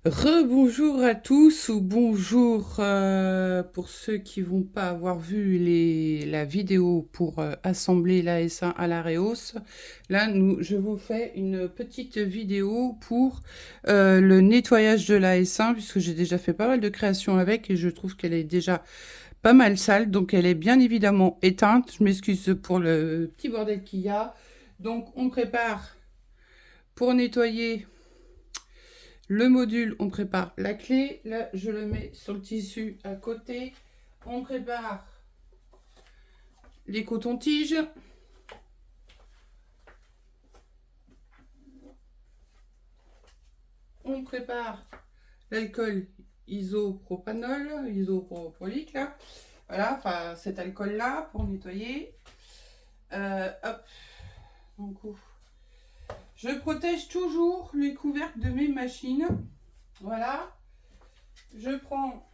Rebonjour à tous ou bonjour pour ceux qui vont pas avoir vu la vidéo pour assembler la S1 à la Reos. Là, je vous fais une petite vidéo pour le nettoyage de la S1 puisque j'ai déjà fait pas mal de créations avec et je trouve qu'elle est déjà pas mal sale. Donc elle est bien évidemment éteinte. Je m'excuse pour le petit bordel qu'il y a. Donc on prépare pour nettoyer le module, on prépare la clé. Là, je le mets sur le tissu à côté. On prépare les cotons-tiges. On prépare l'alcool isopropanol, isopropylique, là. Voilà, enfin cet alcool-là pour nettoyer. Hop. Donc, je protège toujours les couvercles de mes machines. Voilà. Je prends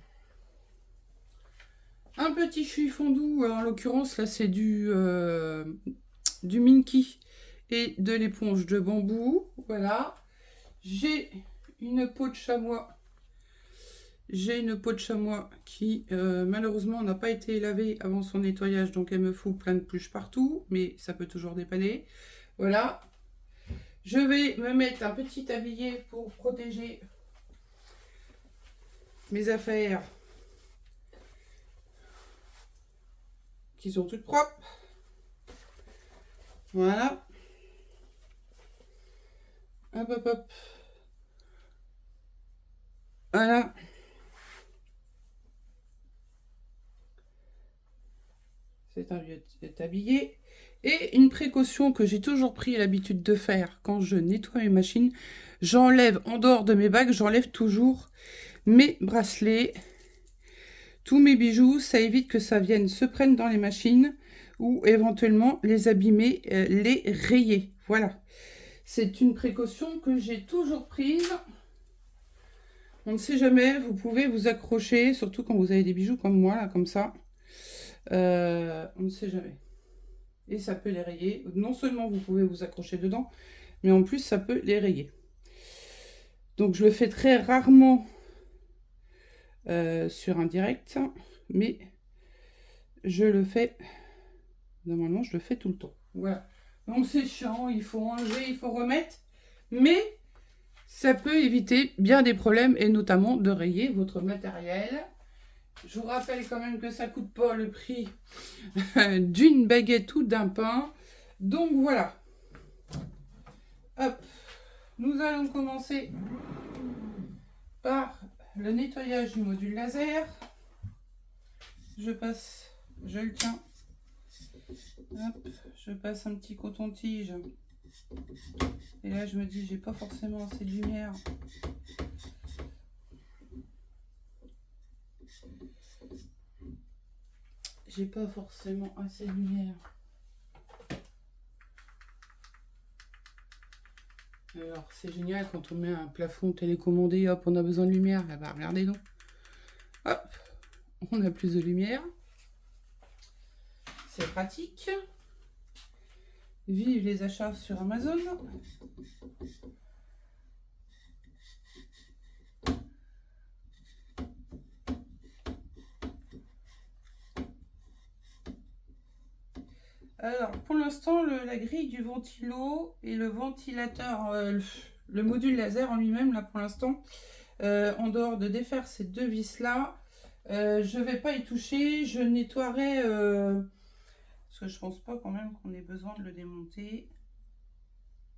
un petit chiffon doux. En l'occurrence, là, c'est du Minky et de l'éponge de bambou. Voilà. J'ai une peau de chamois. J'ai une peau de chamois qui malheureusement n'a pas été lavée avant son nettoyage, donc elle me fout plein de pluches partout, mais ça peut toujours dépanner. Voilà. Je vais me mettre un petit tablier pour protéger mes affaires qui sont toutes propres. Voilà. Hop, hop, hop. Voilà. C'est un vieux tablier. Et une précaution que j'ai toujours pris l'habitude de faire quand je nettoie mes machines, j'enlève, en dehors de mes bagues, j'enlève toujours mes bracelets, tous mes bijoux. Ça évite que ça vienne se prendre dans les machines ou éventuellement les abîmer, les rayer. Voilà. C'est une précaution que j'ai toujours prise. On ne sait jamais, vous pouvez vous accrocher, surtout quand vous avez des bijoux comme moi, là, comme ça. On ne sait jamais. Et ça peut les rayer. Non seulement vous pouvez vous accrocher dedans, mais en plus ça peut les rayer. Donc je le fais très rarement sur un direct, mais je le fais, normalement je le fais tout le temps. Voilà. Donc c'est chiant, il faut enlever, il faut remettre, mais ça peut éviter bien des problèmes et notamment de rayer votre matériel. Je vous rappelle quand même que ça coûte pas le prix d'une baguette ou d'un pain. Donc voilà. Hop. Nous allons commencer par le nettoyage du module laser. Je le tiens. Hop, je passe un petit coton-tige. Et là, je me dis, j'ai pas forcément assez de lumière. J'ai pas forcément assez de lumière. Alors, c'est génial quand on met un plafond télécommandé, hop, on a besoin de lumière. Là, bah, regardez donc. Hop, on a plus de lumière. C'est pratique. Vive les achats sur Amazon. Alors, pour l'instant, la grille du ventilo et le ventilateur, le module laser en lui-même, là, pour l'instant, en dehors de défaire ces deux vis-là, je ne vais pas y toucher. Je nettoierai, parce que je pense pas quand même qu'on ait besoin de le démonter.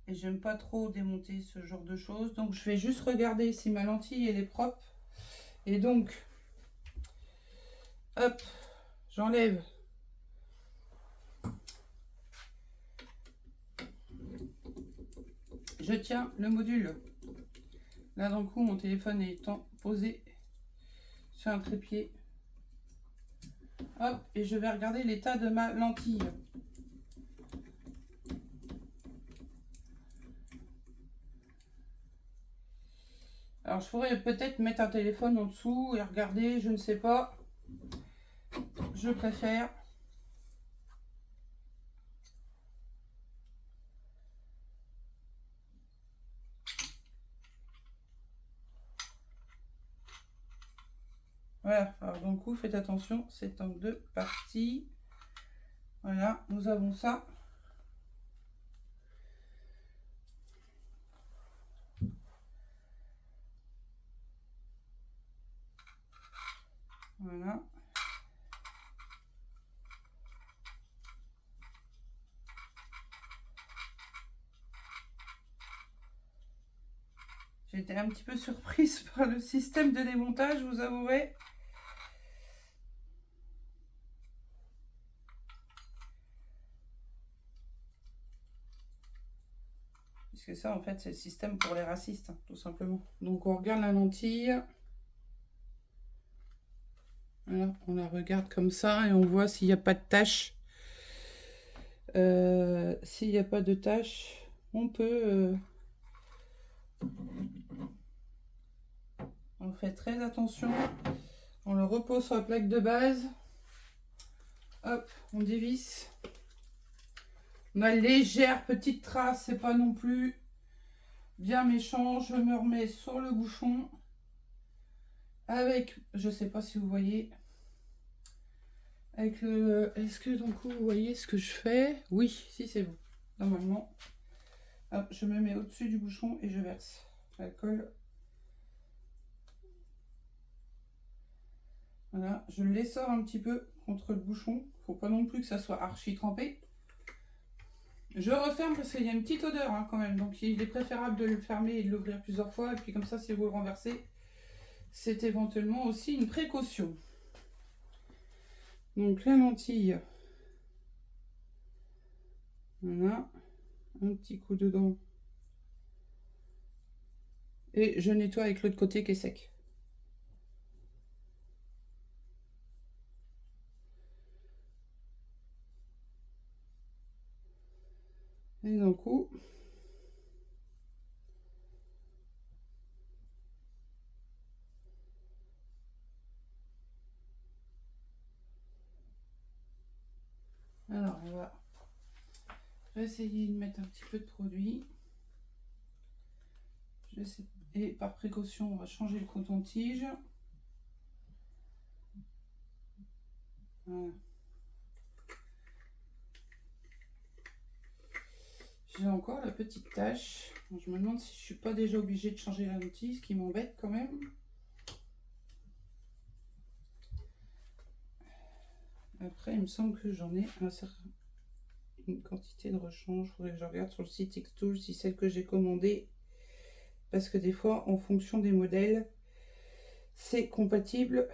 Et j'aime pas trop démonter ce genre de choses. Donc, je vais juste regarder si ma lentille, elle est propre. Et donc, hop, j'enlève. Je tiens le module. Là, d'un coup, mon téléphone est posé sur un trépied. Hop, et je vais regarder l'état de ma lentille. Alors, je pourrais peut-être mettre un téléphone en dessous et regarder, je ne sais pas. Je préfère. Voilà, alors donc faites attention, c'est en 2 parties. Voilà, nous avons ça. Voilà. J'ai été un petit peu surprise par le système de démontage, vous avouerez. Puisque ça, en fait, c'est le système pour les racistes, hein, tout simplement. Donc, on regarde la lentille. Voilà, on la regarde comme ça et on voit s'il n'y a pas de tache. S'il n'y a pas de tache, on peut... On fait très attention. On le repose sur la plaque de base. Hop, on dévisse. On a légère petite trace, c'est pas non plus bien méchant. Je me remets sur le bouchon. Avec, je sais pas si vous voyez, avec le... Est-ce que d'un coup vous voyez ce que je fais? Oui, si c'est bon. Normalement. Hop, je me mets au-dessus du bouchon et je verse l'alcool. Voilà, je l'essore un petit peu contre le bouchon. Faut pas non plus que ça soit archi trempé. Je referme parce qu'il y a une petite odeur hein, quand même. Donc il est préférable de le fermer et de l'ouvrir plusieurs fois. Et puis comme ça, si vous le renversez, c'est éventuellement aussi une précaution. Donc la lentille. Voilà. Un petit coup dedans. Et je nettoie avec l'autre côté qui est sec. Et d'un coup... Alors on va essayer de mettre un petit peu de produit. Et par précaution, on va changer le coton-tige. Voilà. J'ai encore la petite tache. Bon, je me demande si je suis pas déjà obligée de changer la lentille, ce qui m'embête quand même. Après, il me semble que j'en ai une quantité de rechange. Il faudrait que je regarde sur le site Xtool si celle que j'ai commandée. Parce que des fois, en fonction des modèles, c'est compatible.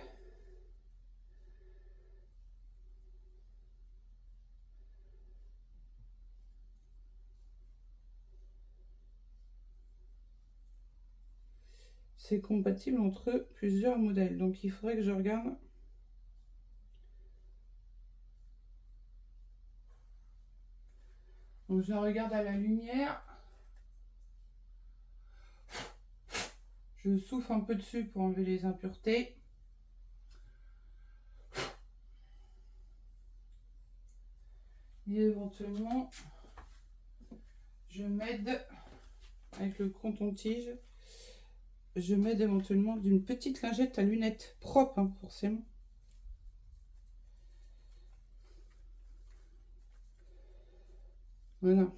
C'est compatible entre plusieurs modèles. Donc, il faudrait que je regarde. Donc, je regarde à la lumière. Je souffle un peu dessus pour enlever les impuretés. Et éventuellement, je m'aide avec le coton-tige. Je m'aide éventuellement d'une petite lingette à lunettes propre, hein, forcément. Voilà.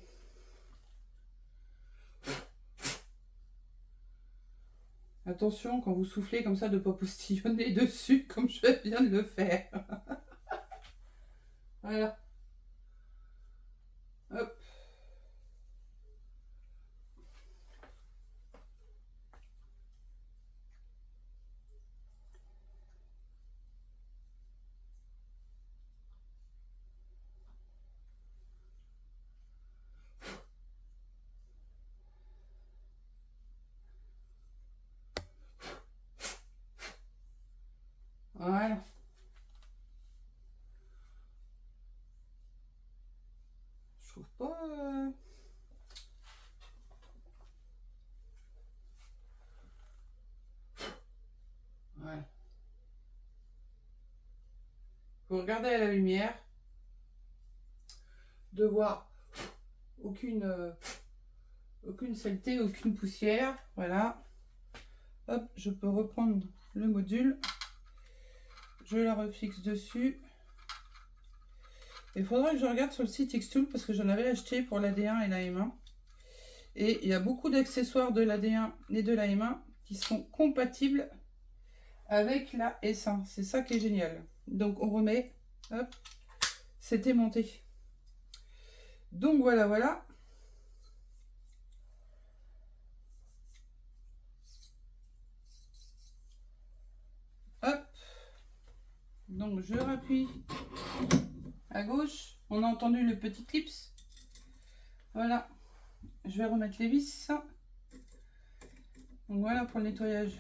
Attention, quand vous soufflez comme ça, de ne pas postillonner dessus comme je viens de le faire. Voilà. Hop. Voilà. Je trouve pas... Voilà. Vous regardez à la lumière, de voir aucune saleté, aucune poussière. Voilà. Hop, je peux reprendre le module. je la refixe dessus. Il faudra que je regarde sur le site Xtool parce que j'en avais acheté pour la D1 et la M1. Et il y a beaucoup d'accessoires de la D1 et de la M1 qui sont compatibles avec la S1. C'est ça qui est génial. Donc on remet, hop, c'est aimanté. Donc voilà, voilà. Hop. Donc je rappuie à gauche. On a entendu le petit clips. Voilà. Je vais remettre les vis. Donc voilà pour le nettoyage.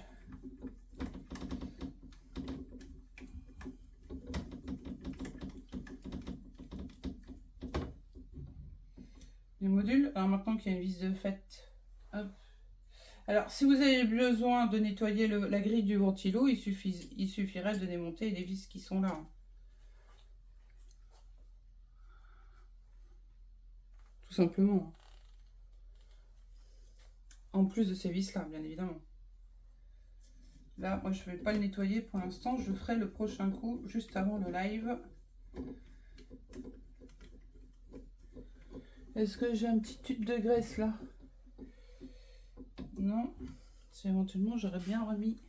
Les modules. Alors maintenant qu'il y a une vis de fait. Hop. Alors si vous avez besoin de nettoyer la grille du ventilo, il suffirait de démonter les vis qui sont là. Tout simplement. En plus de ces vis là, bien évidemment. Là, moi je ne vais pas le nettoyer pour l'instant, je ferai le prochain coup juste avant le live. Est-ce que j'ai un petit tube de graisse là? Non. C'est éventuellement, j'aurais bien remis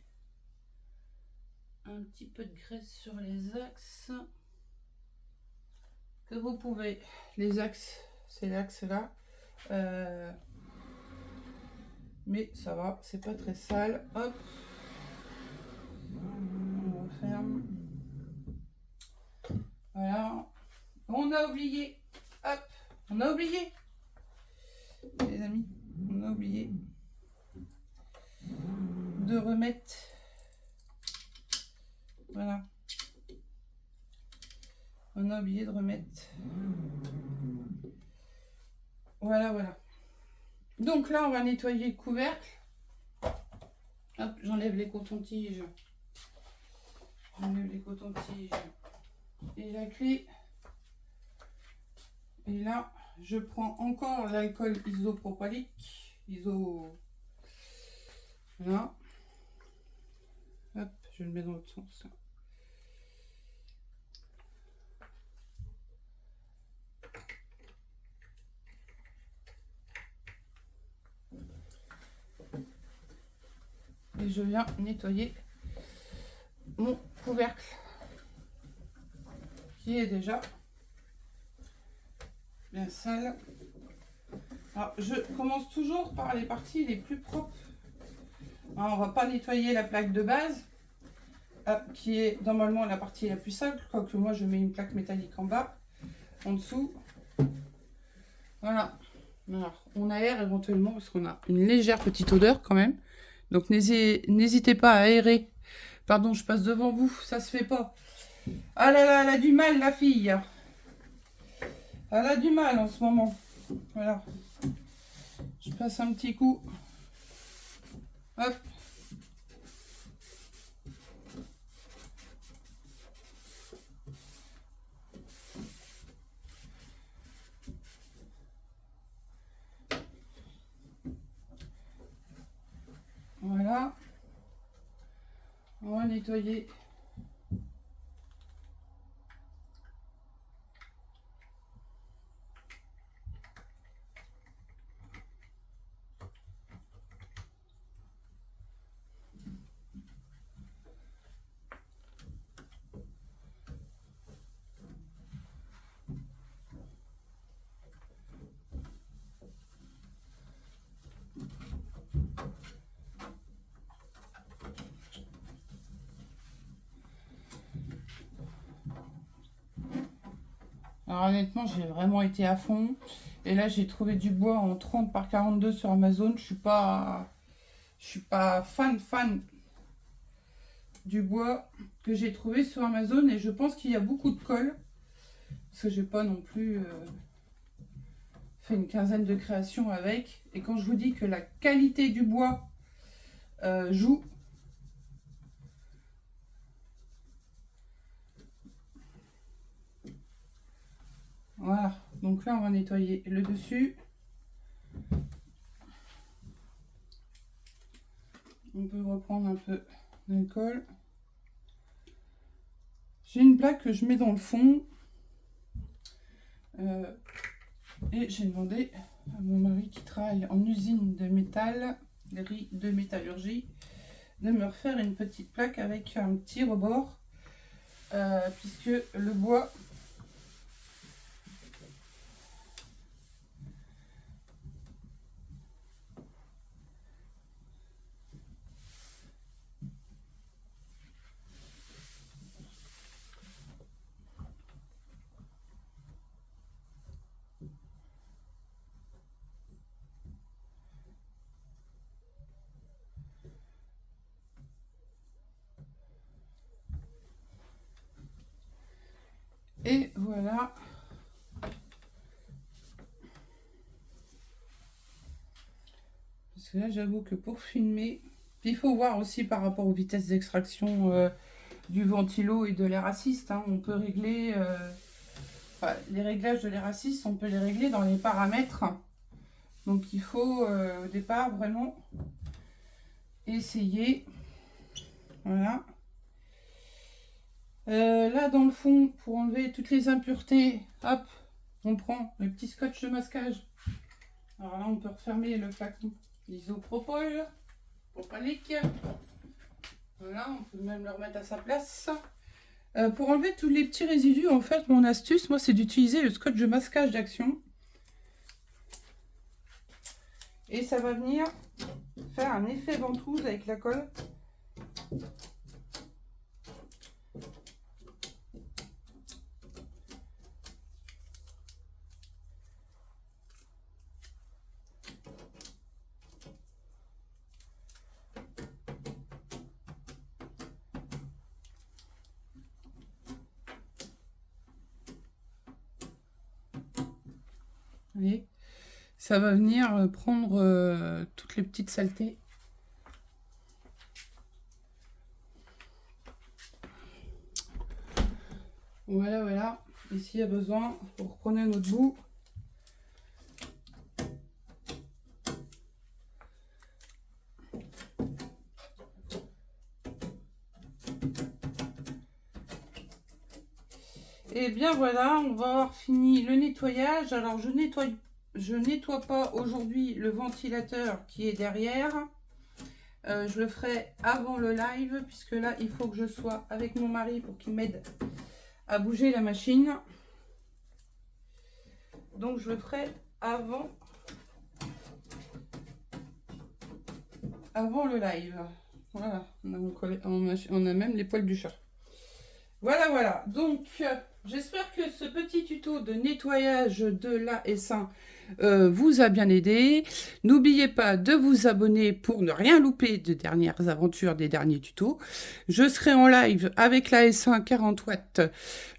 un petit peu de graisse sur les axes. Que vous pouvez. Les axes, c'est l'axe là. Mais ça va, c'est pas très sale. Hop. On referme. Voilà. On a oublié. Hop. On a oublié. Les amis, on a oublié de remettre. Voilà. On a oublié de remettre. Voilà, voilà. Donc là, on va nettoyer le couvercle. Hop, j'enlève les cotons-tiges. J'enlève les cotons-tiges. Et la clé. Et là, je prends encore l'alcool isopropylique. Voilà. Hop, je le mets dans l'autre sens. Et je viens nettoyer mon couvercle qui est déjà bien sale. Alors, je commence toujours par les parties les plus propres. Alors, on va pas nettoyer la plaque de base qui est normalement la partie la plus sale, quoique moi je mets une plaque métallique en bas, en dessous. Voilà. Alors, on aère éventuellement parce qu'on a une légère petite odeur quand même. Donc n'hésitez pas à aérer. Pardon, je passe devant vous, ça se fait pas. Ah là là, elle a du mal la fille. Elle a du mal en ce moment. Voilà. Je passe un petit coup. Hop. Voilà. On va nettoyer. Alors honnêtement, j'ai vraiment été à fond. Et là, j'ai trouvé du bois en 30 par 42 sur Amazon. Je suis pas fan du bois que j'ai trouvé sur Amazon. Et je pense qu'il y a beaucoup de colle. Parce que j'ai pas non plus fait une quinzaine de créations avec. Et quand je vous dis que la qualité du bois joue. Voilà, donc là on va nettoyer le dessus. On peut reprendre un peu d'alcool. J'ai une plaque que je mets dans le fond. Et j'ai demandé à mon mari qui travaille en usine de de métallurgie, de me refaire une petite plaque avec un petit rebord, puisque le bois et voilà. Parce que là, j'avoue que pour filmer, il faut voir aussi par rapport aux vitesses d'extraction du ventilo et de l'air assist. Hein. On peut régler les réglages de l'air assist, on peut les régler dans les paramètres. Donc il faut au départ vraiment essayer. Voilà. Là dans le fond, pour enlever toutes les impuretés, hop, on prend le petit scotch de masquage. Alors là, on peut refermer le flacon d'isopropyl propalique. Voilà, on peut même le remettre à sa place. Pour enlever tous les petits résidus, en fait, mon astuce, moi, c'est d'utiliser le scotch de masquage d'Action. Et ça va venir faire un effet ventouse avec la colle. Vous voyez, ça va venir prendre toutes les petites saletés. Voilà, voilà. Et s'il y a besoin, vous reprenez un autre bout. Et bien voilà, on va avoir fini le nettoyage. Alors je nettoie pas aujourd'hui le ventilateur qui est derrière. Je le ferai avant le live, puisque là il faut que je sois avec mon mari pour qu'il m'aide à bouger la machine. Donc je le ferai avant le live. Voilà, on a même les poils du chat. Voilà, voilà. Donc, j'espère que ce petit tuto de nettoyage de la S1 vous a bien aidé. N'oubliez pas de vous abonner pour ne rien louper de dernières aventures, des derniers tutos. Je serai en live avec la S1 40 watts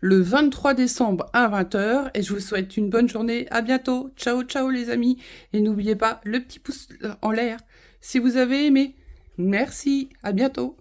le 23 décembre à 20 h. Et je vous souhaite une bonne journée. À bientôt. Ciao, ciao les amis. Et n'oubliez pas le petit pouce en l'air si vous avez aimé. Merci. À bientôt.